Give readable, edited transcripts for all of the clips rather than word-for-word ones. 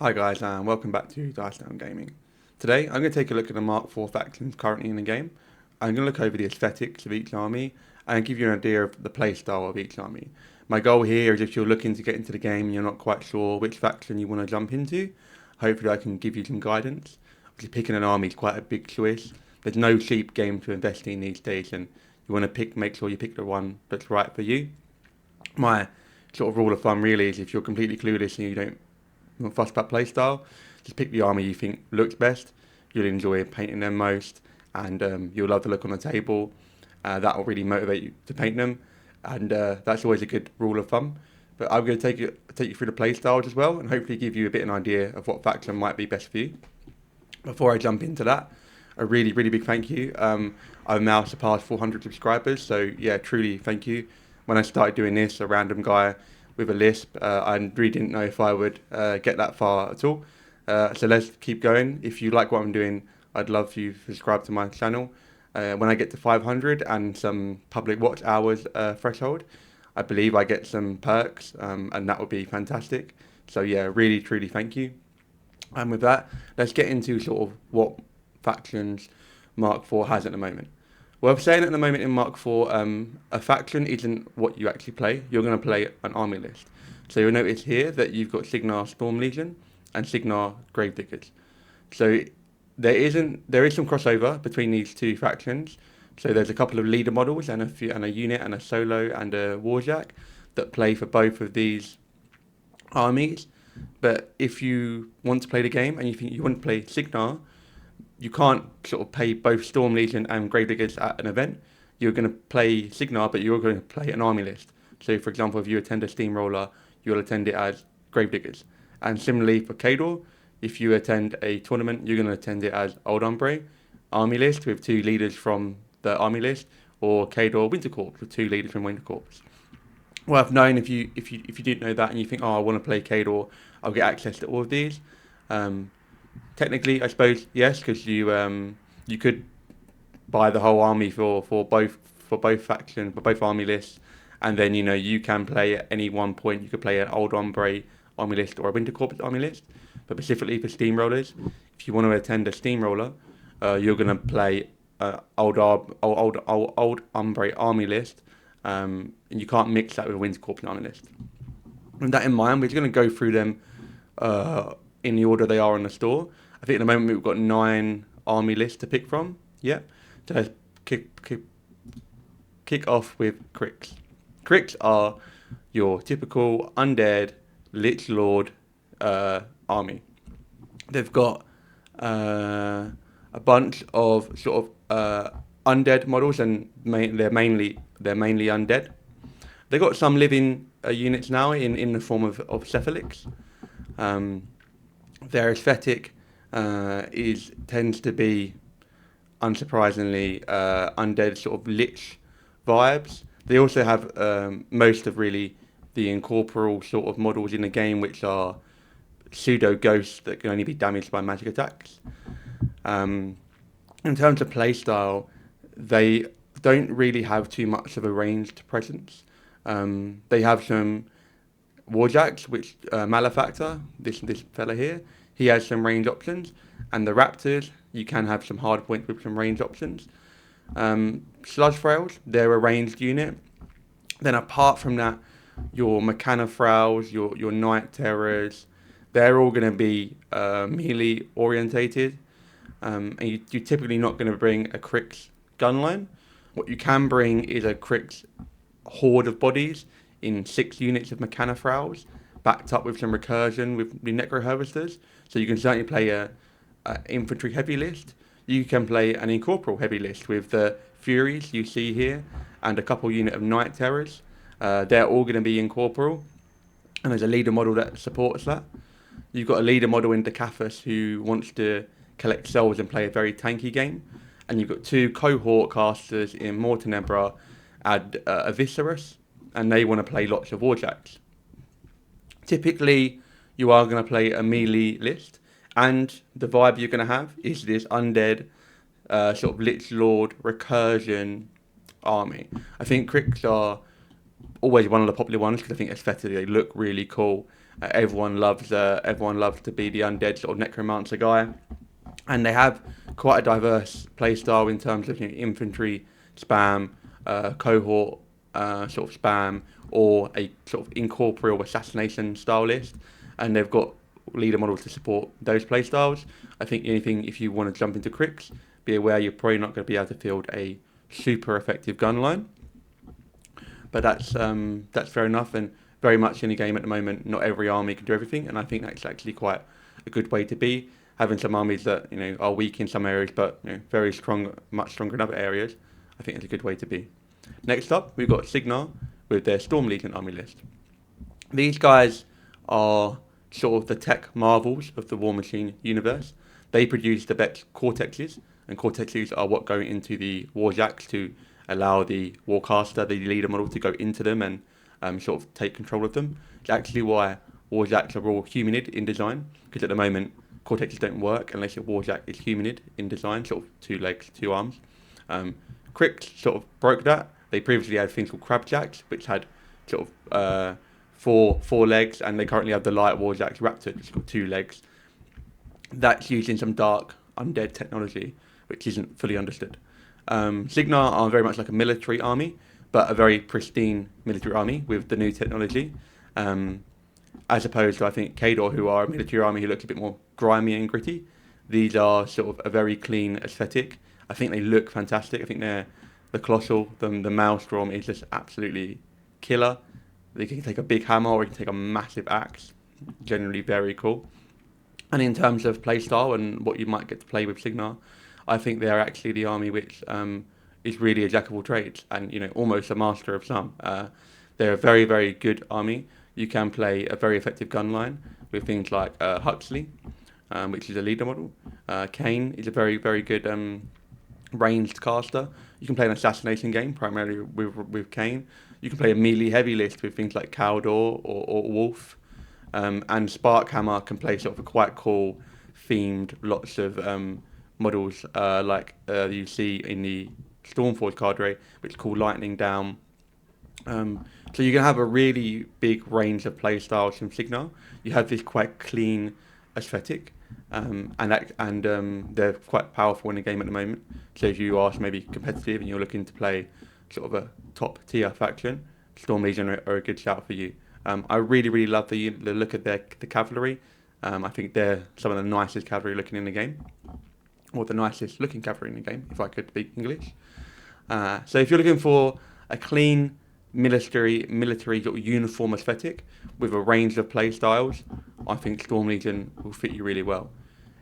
Hi guys, and welcome back to Dice Gaming. Today I'm going to take a look at the Mark IV factions currently in the game. I'm going to look over the aesthetics of each army and give you an idea of the playstyle of each army. My goal here is if you're looking to get into the game and you're not quite sure which faction you want to jump into, hopefully I can give you some guidance. Obviously picking an army is quite a big choice. There's no cheap game to invest in these days, and you want to make sure you pick the one that's right for you. My sort of rule of thumb really is if you're completely clueless and you don't fuss about playstyle, just pick the army you think looks best. You'll enjoy painting them most, and you'll love the look on the table. That will really motivate you to paint them, and that's always a good rule of thumb. But I'm going to take you through the playstyles as well, and hopefully give you a bit of an idea of what faction might be best for you. Before I jump into that, a really big thank you. I've now surpassed 400 subscribers, so yeah, truly thank you. When I started doing this, a random guy with a lisp, I really didn't know if I would get that far at all. So let's keep going. If you like what I'm doing, I'd love you to subscribe to my channel. When I get to 500 and some public watch hours threshold, I believe I get some perks, and that would be fantastic. So yeah, really truly thank you. And with that, let's get into sort of what factions Mark IV has at the moment. Well, I'm saying at the moment in Mark IV, a faction isn't what you actually play. You're going to play an army list. So you'll notice here that you've got Signar Storm Legion and Signar Gravediggers. So there is some crossover between these two factions. So there's a couple of leader models and a unit and a solo and a warjack that play for both of these armies. But if you want to play the game and you think you want to play Signar, you can't sort of play both Storm Legion and Gravediggers at an event. You're going to play Signar, but you're going to play an army list. So, for example, if you attend a Steamroller, you'll attend it as Gravediggers. And similarly for Cador, if you attend a tournament, you're going to attend it as Old Umbre, army list with two leaders from the army list, or Cador Winter Corps with two leaders from Winter Corps. Worth knowing if you didn't know that and you think, oh, I want to play Cador, I'll get access to all of these. Technically, I suppose yes, because you could buy the whole army for both factions, for both army lists, and then you can play at any one point. You could play an Old Ombre army list or a Winter Corps army list. But specifically for Steamrollers, if you want to attend a Steamroller, you're going to play Old Ombre army list, and you can't mix that with a Winter Corps army list. With that in mind, we're just going to go through them in the order they are on the store. I think at the moment we've got 9 army lists to pick from. Yeah. So let's kick off with Cricks. Cricks are your typical undead Lich Lord army. They've got a bunch of sort of undead models, and they're mainly undead. They've got some living units now in the form of cephalics. Their aesthetic tends to be, unsurprisingly, undead sort of lich vibes. They also have most of really the incorporeal sort of models in the game, which are pseudo ghosts that can only be damaged by magic attacks. In terms of playstyle, they don't really have too much of a ranged presence. They have some warjacks, which Malefactor, this fella here, he has some range options, and the Raptors, you can have some hard points with some range options. Sludge Frails, they're a ranged unit. Then apart from that, your Mechanofrails, your Night Terrors, they're all going to be melee orientated, and you're typically not going to bring a Crick's gun line. What you can bring is a Crick's horde of bodies in 6 units of Mechanofrails, backed up with some recursion with the Necro Harvesters. So you can certainly play a infantry heavy list. You can play an incorporeal heavy list with the Furies you see here, and a couple unit of Night Terrors. They're all going to be incorporeal, and there's a leader model that supports that. You've got a leader model in dicuss who wants to collect souls and play a very tanky game, and you've got 2 cohort casters in Mortenebra and Aviserus, and they want to play lots of warjacks. Typically, you are going to play a melee list, and the vibe you're going to have is this undead sort of Lich Lord recursion army. I think Cricks are always one of the popular ones because I think aesthetically they look really cool, Everyone loves to be the undead sort of necromancer guy, and they have quite a diverse playstyle in terms of infantry spam, cohort sort of spam, or a sort of incorporeal assassination style list, and they've got leader models to support those playstyles. I think anything, if you want to jump into Cricks, be aware you're probably not going to be able to field a super effective gun line, but that's fair enough. And very much in the game at the moment, not every army can do everything, and I think that's actually quite a good way to be. Having some armies that are weak in some areas, but very strong, much stronger in other areas, I think it's a good way to be. Next up, we've got Signar with their Storm Legion army list. These guys are sort of the tech marvels of the Warmachine universe. They produce the best cortexes, and cortexes are what go into the warjacks to allow the warcaster, the leader model, to go into them and sort of take control of them. It's actually why warjacks are all humanid in design, because at the moment cortexes don't work unless your warjack is humanid in design, sort of 2 legs, 2 arms. Crick sort of broke that. They previously had things called crabjacks, which had sort of four legs, and they currently have the light warjacks Raptor, which has got 2 legs. That's using some dark undead technology, which isn't fully understood. Signar are very much like a military army, but a very pristine military army with the new technology. As opposed to, I think, Kador, who are a military army who looks a bit more grimy and gritty. These are sort of a very clean aesthetic. I think they look fantastic. I think the Colossal, the Maelstrom is just absolutely killer. They can take a big hammer or you can take a massive axe. Generally very cool. And in terms of playstyle and what you might get to play with Signar, I think they're actually the army which is really a jack of all trades and almost a master of some. They're a very, very good army. You can play a very effective gun line with things like Huxley, which is a leader model. Kane is a very, very good ranged caster. You can play an assassination game primarily with Kane. You can play a melee heavy list with things like Caldor or Wolf. And Sparkhammer can play sort of a quite cool themed lots of models like you see in the Stormforge cadre, which is called Lightning Down. So you can have a really big range of play styles from Signar. You have this quite clean aesthetic, and they're quite powerful in the game at the moment. So if you are maybe competitive and you're looking to play sort of a top tier faction, Storm Legion are a good shout for you. I really, really love the look of the cavalry. I think they're some of the nicest cavalry looking in the game, or the nicest looking cavalry in the game, if I could speak English. So if you're looking for a clean military sort of uniform aesthetic with a range of play styles, I think Storm Legion will fit you really well.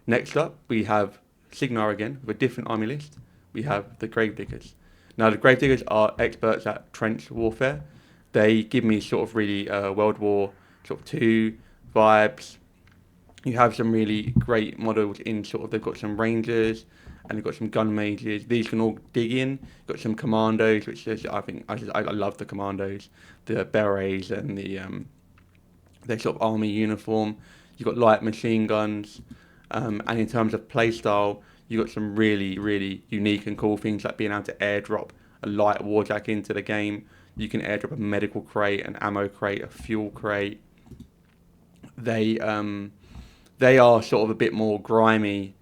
Next up, we have Signar again with a different army list. We have the Gravediggers. Now, the Gravediggers are experts at trench warfare. They give me sort of really World War sort of II vibes. You have some really great models in sort of, they've got some rangers and they've got some gun mages. These can all dig in. Got some commandos, which is, I love the commandos, the berets and their sort of army uniform. You've got light machine guns, and in terms of playstyle, you've got some really, really unique and cool things like being able to airdrop a light warjack into the game. You can airdrop a medical crate, an ammo crate, a fuel crate. They are sort of a bit more grimy,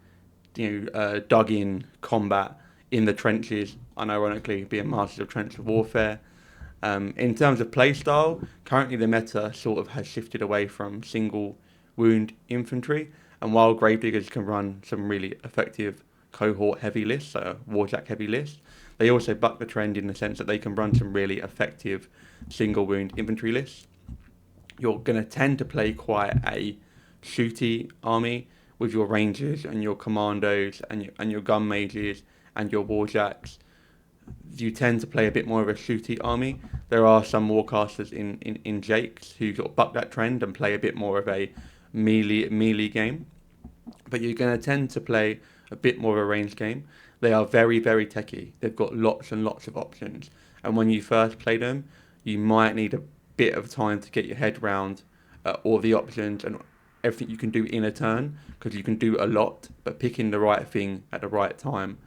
dug in combat in the trenches, unironically being masters of trench warfare. In terms of playstyle, currently the meta sort of has shifted away from single wound infantry, and while Gravediggers can run some really effective cohort heavy lists, so warjack heavy lists, they also buck the trend in the sense that they can run some really effective single wound infantry lists. You're going to tend to play quite a shooty army with your rangers and your commandos and your gun mages and your warjacks. You tend to play a bit more of a shooty army. There are some warcasters in Jakes who sort of buck that trend and play a bit more of a melee game. But you're going to tend to play a bit more of a ranged game. They are very, very techy. They've got lots and lots of options. And when you first play them, you might need a bit of time to get your head around all the options and everything you can do in a turn, because you can do a lot, but picking the right thing at the right time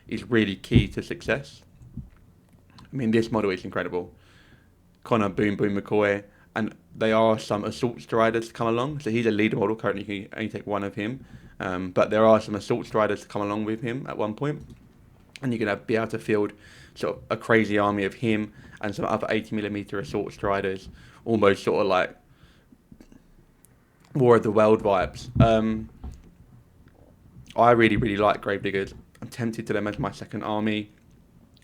is really key to success. I mean, this model is incredible. Connor Boom Boom McCoy, and there are some assault striders to come along. So he's a leader model. Currently, you can only take one of him. But there are some assault striders to come along with him at one point. And you're going to be able to field sort of a crazy army of him and some other 80mm assault striders. Almost sort of like War of the World vibes. I really, really like Gravediggers. I'm tempted to them as my second army.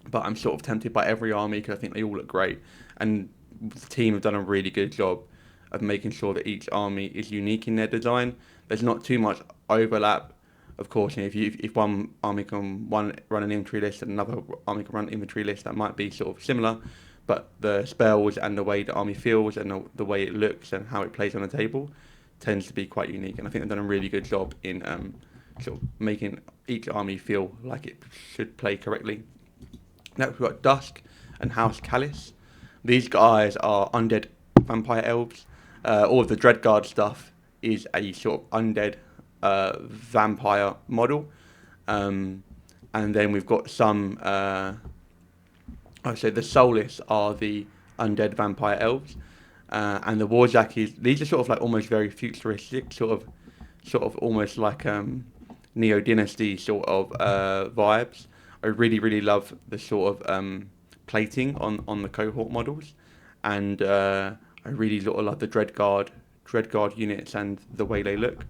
But I'm sort of tempted by every army because I think they all look great. And the team have done a really good job of making sure that each army is unique in their design. There's not too much overlap. Of course, if one army can run an infantry list and another army can run an infantry list, that might be sort of similar. But the spells and the way the army feels and the way it looks and how it plays on the table tends to be quite unique. And I think they've done a really good job in sort of making each army feel like it should play correctly. Next, we've got Dusk and House Callous. These guys are undead vampire elves. All of the Dreadguard stuff is a sort of undead vampire model. And then we've got some... so the Soulless are the undead vampire elves. And the Warjackies, these are sort of like almost very futuristic, sort of almost like Neo Dynasty sort of vibes. I really, really love the sort of plating on the cohort models, and I really sort of love the Dreadguard units and the way they look.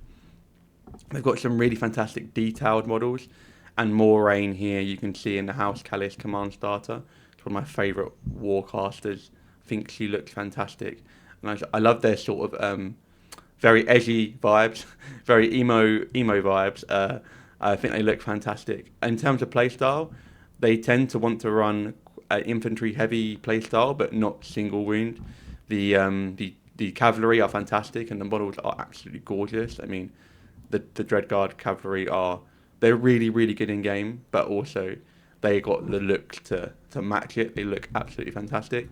They've got some really fantastic detailed models, and Moraine here you can see in the House Callous command starter. It's one of my favourite warcasters. I think she looks fantastic, and I love their sort of very edgy vibes, very emo vibes. I think they look fantastic. In terms of playstyle, they tend to want to run infantry heavy playstyle, but not single wound. The cavalry are fantastic, and the models are absolutely gorgeous. I mean, the Dreadguard cavalry they're really, really good in game, but also they got the looks to match it. They look absolutely fantastic.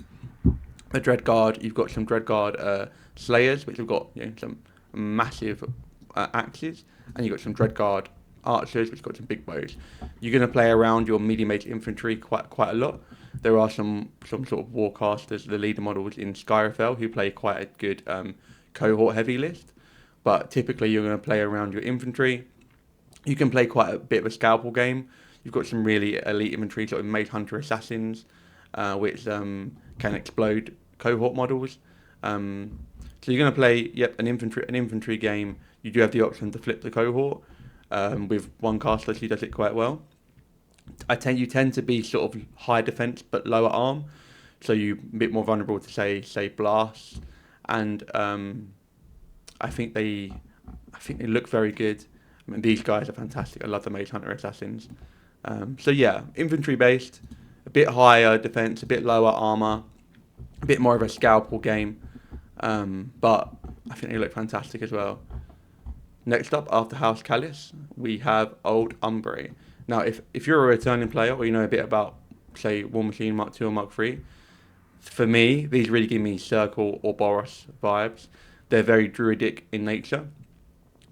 The Dreadguard, you've got some Dreadguard Slayers, which have got some massive axes, and you've got some Dreadguard Archers, which have got some big bows. You're going to play around your medium-age infantry quite a lot. There are some sort of warcasters, the leader models in Skyrafel, who play quite a good cohort heavy list. But typically you're going to play around your infantry. You can play quite a bit of a scalpel game. You've got some really elite infantry, sort of Mage Hunter Assassins, which can explode cohort models. So you're going to play an infantry game. You do have the option to flip the cohort. With one caster, she does it quite well. You tend to be sort of high defense but lower arm, so you're a bit more vulnerable to say blasts. And I think they look very good. I mean, these guys are fantastic. I love the Mage Hunter Assassins. So yeah, infantry based, a bit higher defense, a bit lower armor, a bit more of a scalpel game. But I think they look fantastic as well. Next up, after House Callous, we have Old Umbre. Now, if you're a returning player or you know a bit about, say, Warmachine Mark II or Mark III, for me, these really give me Circle or Boros vibes. They're very druidic in nature.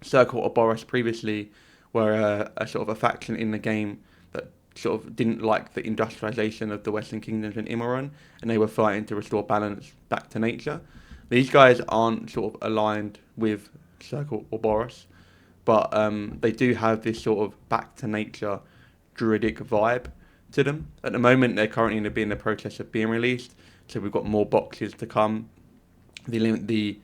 Circle or Boros previously were a sort of a faction in the game that sort of didn't like the industrialization of the Western Kingdoms and Immoron, and they were fighting to restore balance back to nature. These guys aren't sort of aligned with Circle or Boros, but they do have this sort of back to nature druidic vibe to them. At the moment, they're currently in the process of being released, so we've got more boxes to come. The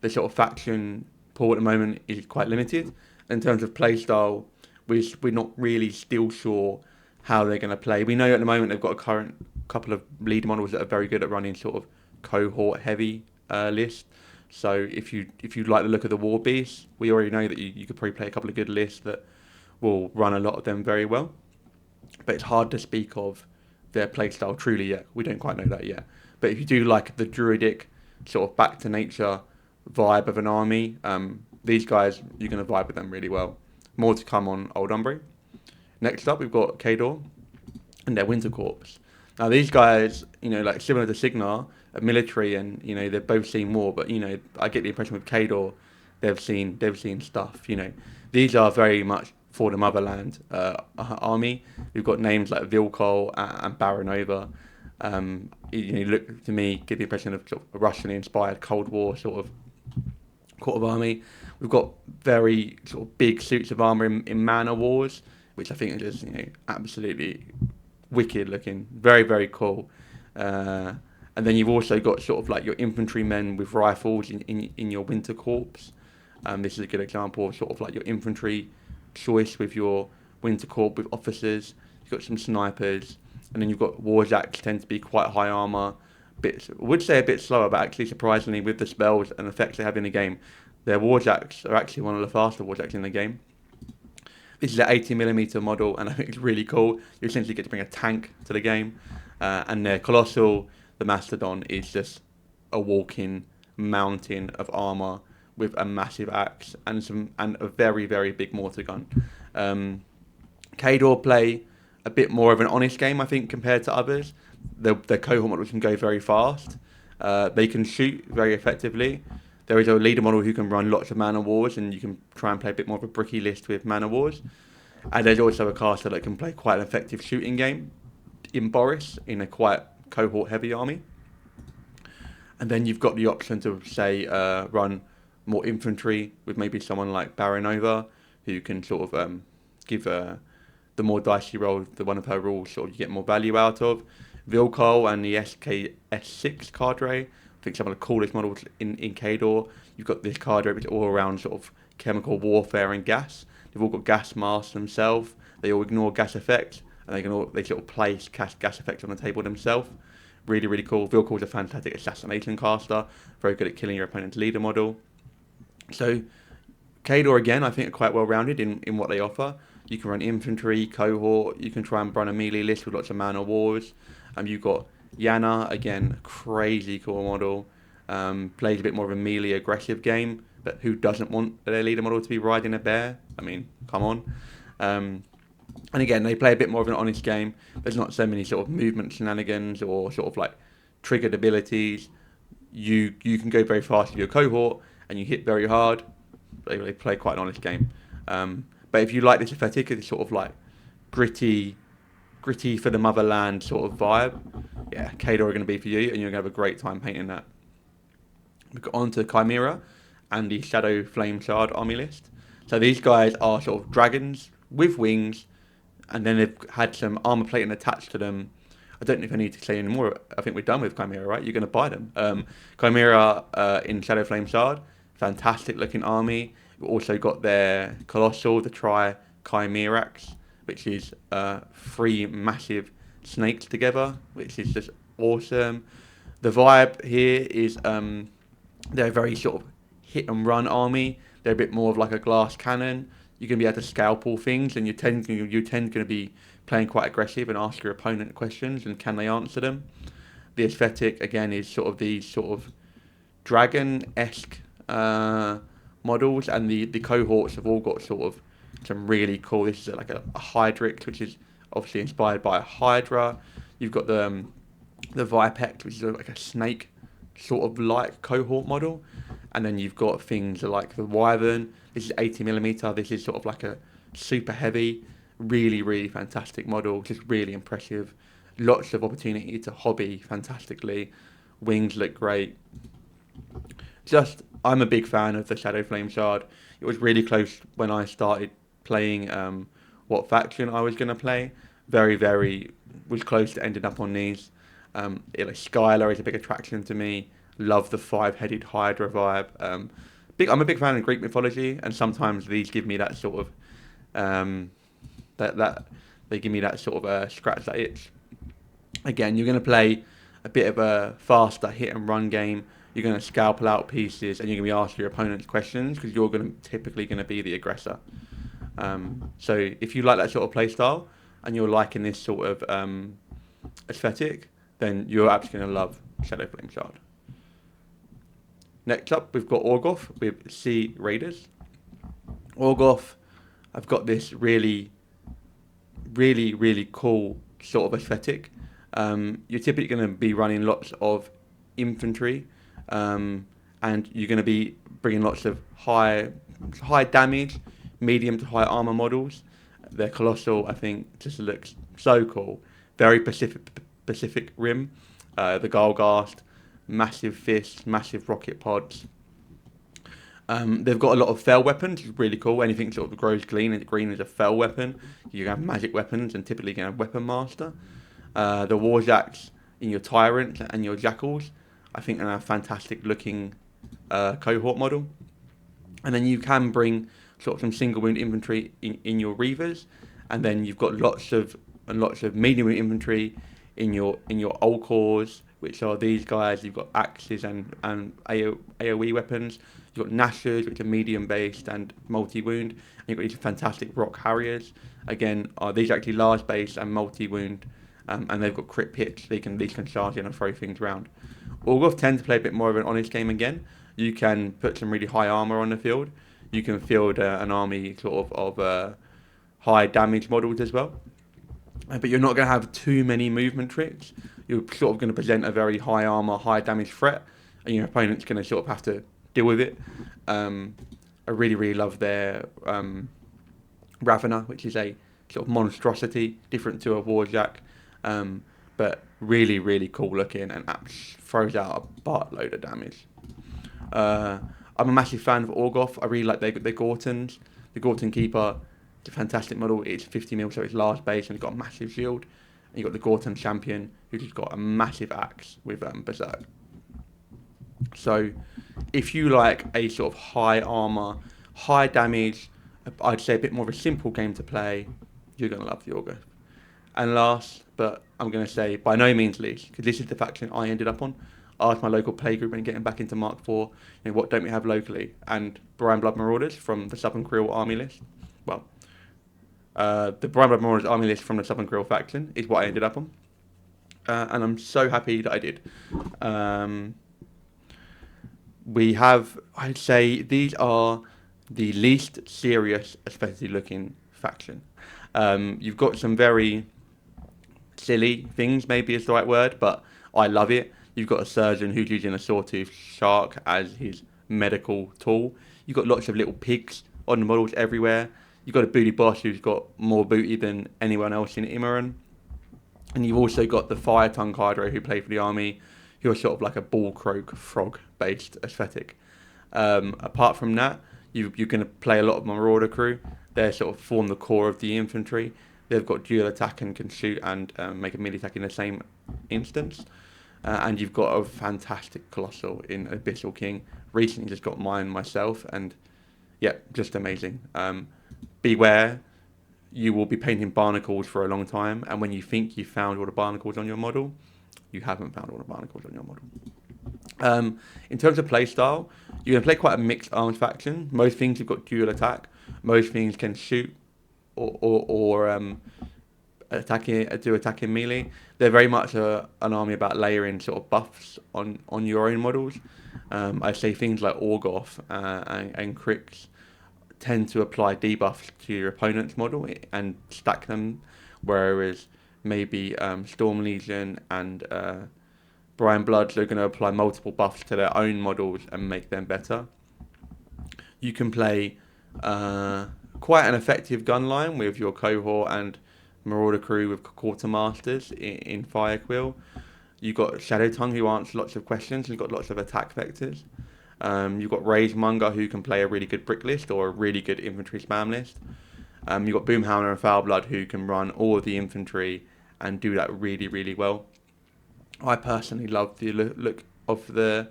sort of faction pool at the moment is quite limited. In terms of playstyle, we're not really still sure how they're going to play. We know at the moment they've got a current couple of leader models that are very good at running sort of cohort heavy list. So if you like the look of the War Beasts, we already know that you could probably play a couple of good lists that will run a lot of them very well. But it's hard to speak of their playstyle truly yet. We don't quite know that yet. But if you do like the druidic sort of back to nature vibe of an army, these guys, you're going to vibe with them really well. More to come on Old Umbre. Next up, we've got Khador and their Winter Corps. Now these guys, like similar to Signar, are military, and they've both seen war. But I get the impression with Khador, they've seen stuff. These are very much for the motherland army. We've got names like Vilcol and Baronova. You look to me, give the impression of, sort of a Russian-inspired Cold War sort of army. We've got very sort of big suits of armor in Manor Wars, which I think are just absolutely wicked looking, very very cool. And then you've also got sort of like your infantrymen with rifles in your Winter Corps. This is a good example of sort of like your infantry choice with your Winter Corps with officers. You've got some snipers, and then you've got Warjacks tend to be quite high armor. Would say a bit slower, but actually surprisingly with the spells and effects they have in the game, their Warjacks are actually one of the faster Warjacks in the game. This is an 80mm model, and I think it's really cool. You essentially get to bring a tank to the game, and their Colossal, the Mastodon, is just a walking mountain of armor with a massive axe and a very very big mortar gun. Khador play a bit more of an honest game, I think, compared to others. Their cohort models can go very fast. They can shoot very effectively. There is a leader model who can run lots of Manor Wars, and you can try and play a bit more of a bricky list with Manor Wars. And there's also a caster that can play quite an effective shooting game in Boris in a quite cohort-heavy army. And then you've got the option to, say, run more infantry with maybe someone like Baronova, who can sort of give the more dice you roll, the one of her rules sort of you get more value out of. Vilcol and the SKS6 cadre, I think some of the coolest models in Khador. You've got this cadre which is all around sort of chemical warfare and gas. They've all got gas masks themselves. They all ignore gas effects, and they sort of place gas effects on the table themselves. Really, really cool. Vilcol's a fantastic assassination caster, very good at killing your opponent's leader model. So Khador, again, I think are quite well rounded in what they offer. You can run infantry, cohort, you can try and run a melee list with lots of Manor Wars. You've got Yana, again, crazy cool model. Plays a bit more of a melee aggressive game, but who doesn't want their leader model to be riding a bear? I mean, come on. And again, they play a bit more of an honest game. There's not so many sort of movement shenanigans or sort of like triggered abilities. You can go very fast with your cohort and you hit very hard. They play quite an honest game. But if you like this aesthetic, it's sort of like gritty for the motherland sort of vibe, yeah, Khador are going to be for you, and you're going to have a great time painting that. We got on to Chimera and the Shadow Flame Shard army list. So these guys are sort of dragons with wings, and then they've had some armor plating attached to them. I don't know if I need to say any more. I think we're done with Chimera, right? You're going to buy them. Chimera in Shadow Flame Shard, fantastic looking army. We've also got their Colossal, the Chimerax, which is 3 massive snakes together, which is just awesome. The vibe here is they're a very sort of hit and run army. They're a bit more of like a glass cannon. You're going to be able to scalp all things, and you tend to be playing quite aggressive and ask your opponent questions, and can they answer them? The aesthetic, again, is sort of these sort of dragon-esque models, and the cohorts have all got sort of some really cool. This is like a Hydrix, which is obviously inspired by a Hydra. You've got the Vipex, which is like a snake sort of like cohort model, and then you've got things like the Wyvern. This is 80mm. This is sort of like a super heavy, really really fantastic model, just really impressive. Lots of opportunity to hobby fantastically. Wings look great. I'm a big fan of the Shadow Flame Shard. It was really close when I started playing what faction I was going to play. Very was close to ending up on these. Skylar is a big attraction to me. Love the 5-headed Hydra vibe. I'm a big fan of Greek mythology, and sometimes these give me that sort of they give me that sort of scratch that itch. Again, you're going to play a bit of a faster hit and run game. You're going to scalpel out pieces, and you're going to be asking your opponent's questions because you're typically going to be the aggressor. So if you like that sort of play style and you're liking this sort of aesthetic, then you're absolutely going to love Shadow Flame Shard. Next up, we've got Orgoth with Sea Raiders. Orgoth, I've got this really cool sort of aesthetic. You're typically going to be running lots of infantry, and you're going to be bringing lots of high damage, medium to high armor models. Their Colossal, I think, just looks so cool. Very Pacific Rim. The Gargast, massive fists, massive rocket pods. They've got a lot of fell weapons, which is really cool. Anything sort of grows green is a fell weapon. You have magic weapons and typically you can have Weapon Master. The Warjacks in your Tyrant and your Jackals, I think they're a fantastic looking cohort model. And then you can bring sort of some single wound infantry in your Reavers, and then you've got lots of medium wound infantry in your old cores, which are these guys. You've got axes and AoE weapons. You've got Nashers, which are medium based and multi wound, and you've got these fantastic Rock Harriers. Again, these are actually large base and multi wound, and they've got crit pitch. These can charge in and throw things around. Orgo tend to play a bit more of an honest game again. You can put some really high armor on the field. You can field an army sort of high damage models as well. But you're not going to have too many movement tricks. You're sort of going to present a very high armor, high damage threat, and your opponent's going to sort of have to deal with it. I really, really love their Ravener, which is a sort of monstrosity, different to a Warjack, but really, really cool looking and throws out a buttload of damage. I'm a massive fan of Orgoth. I really like their Gortons. The Gorton Keeper, it's a fantastic model. It's 50 mil, so it's large base and it's got a massive shield. And you've got the Gorton Champion, who's just got a massive axe with Berserk. So if you like a sort of high armor, high damage, I'd say a bit more of a simple game to play, you're going to love the Orgo. And last, but I'm going to say by no means least, because this is the faction I ended up on. I asked my local playgroup when getting back into Mark IV, what don't we have locally? And Brian Blood Marauders from the Southern Creole army list. Well, the Brian Blood Marauders army list from the Southern Creole faction is what I ended up on. And I'm so happy that I did. We have, I'd say, these are the least serious, especially looking faction. You've got some very silly things, maybe is the right word, but I love it. You've got a surgeon who's using a sawtooth shark as his medical tool. You've got lots of little pigs on the models everywhere. You've got a booty boss who's got more booty than anyone else in Imran. And you've also got the fire tongue hydro who play for the army, who are sort of like a ball croak frog based aesthetic. Apart from that, you're going to play a lot of Marauder crew. They sort of form the core of the infantry. They've got dual attack and can shoot and make a melee attack in the same instance. And you've got a fantastic Colossal in Abyssal King. Recently just got mine myself, and yeah, just amazing. Beware, you will be painting barnacles for a long time, and when you think you've found all the barnacles on your model, you haven't found all the barnacles on your model. In terms of playstyle, you're going to play quite a mixed arms faction. Most things have got dual attack. Most things can shoot or attacking melee. They're very much an army about layering sort of buffs on your own models. I say things like Orgoth and Cricks tend to apply debuffs to your opponent's model and stack them, whereas maybe Storm Legion and Brian Bloods are going to apply multiple buffs to their own models and make them better. You can play quite an effective gun line with your cohort and Marauder crew with Quartermasters in Firequill. You've got Shadow Tongue who answers lots of questions. You've got lots of attack vectors. You've got Ragemonger who can play a really good brick list or a really good infantry spam list. You've got Boomhounder and Foulblood who can run all of the infantry and do that really, really well. I personally love the look of the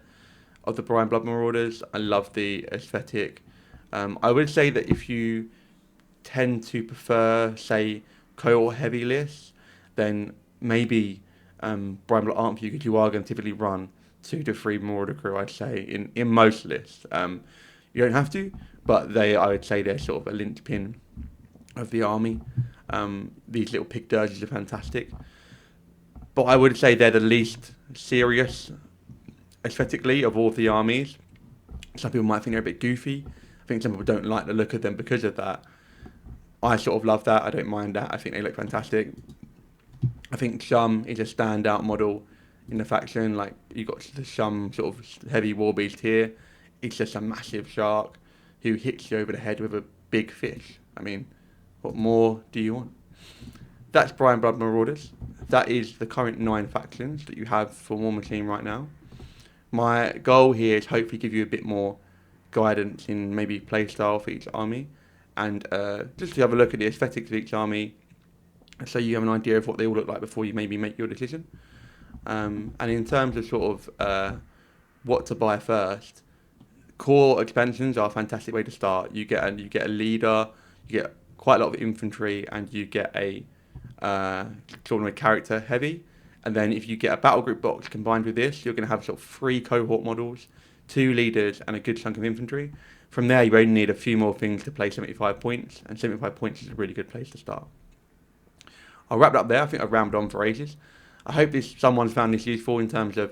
Brian Blood Marauders. I love the aesthetic. I would say that if you tend to prefer, say, cohort heavy lists, then maybe Brian Blood aren't for you, because you are going to typically run 2 to 3 Marauder crew, I'd say, in most lists. You don't have to, but I would say they're sort of a linchpin of the army. These little pig dirges are fantastic. But I would say they're the least serious aesthetically of all of the armies. Some people might think they're a bit goofy. I think some people don't like the look of them because of that. I sort of love that. I don't mind that. I think they look fantastic. I think Shum is a standout model in the faction. Like, you've got the Shum sort of heavy war beast here. It's just a massive shark who hits you over the head with a big fish. I mean, what more do you want? that's Brian Blood Marauders. That is the current 9 factions that you have for Warmachine right now. My goal here is hopefully give you a bit more guidance in maybe playstyle for each army, and just to have a look at the aesthetics of each army, so you have an idea of what they all look like before you maybe make your decision. And in terms of sort of what to buy first, core expansions are a fantastic way to start. You get a leader, you get quite a lot of infantry, and you get a sort of a character heavy. And then if you get a battle group box combined with this, you're going to have sort of 3 cohort models, 2 leaders, and a good chunk of infantry. From there, you only need a few more things to play 75 points, and 75 points is a really good place to start. I'll wrap it up there. I think I've rambled on for ages. I hope someone's found this useful in terms of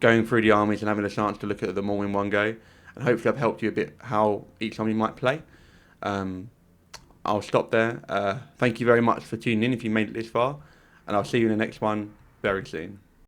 going through the armies and having a chance to look at them all in one go. And hopefully I've helped you a bit how each army might play. I'll stop there. Thank you very much for tuning in if you made it this far. And I'll see you in the next one very soon.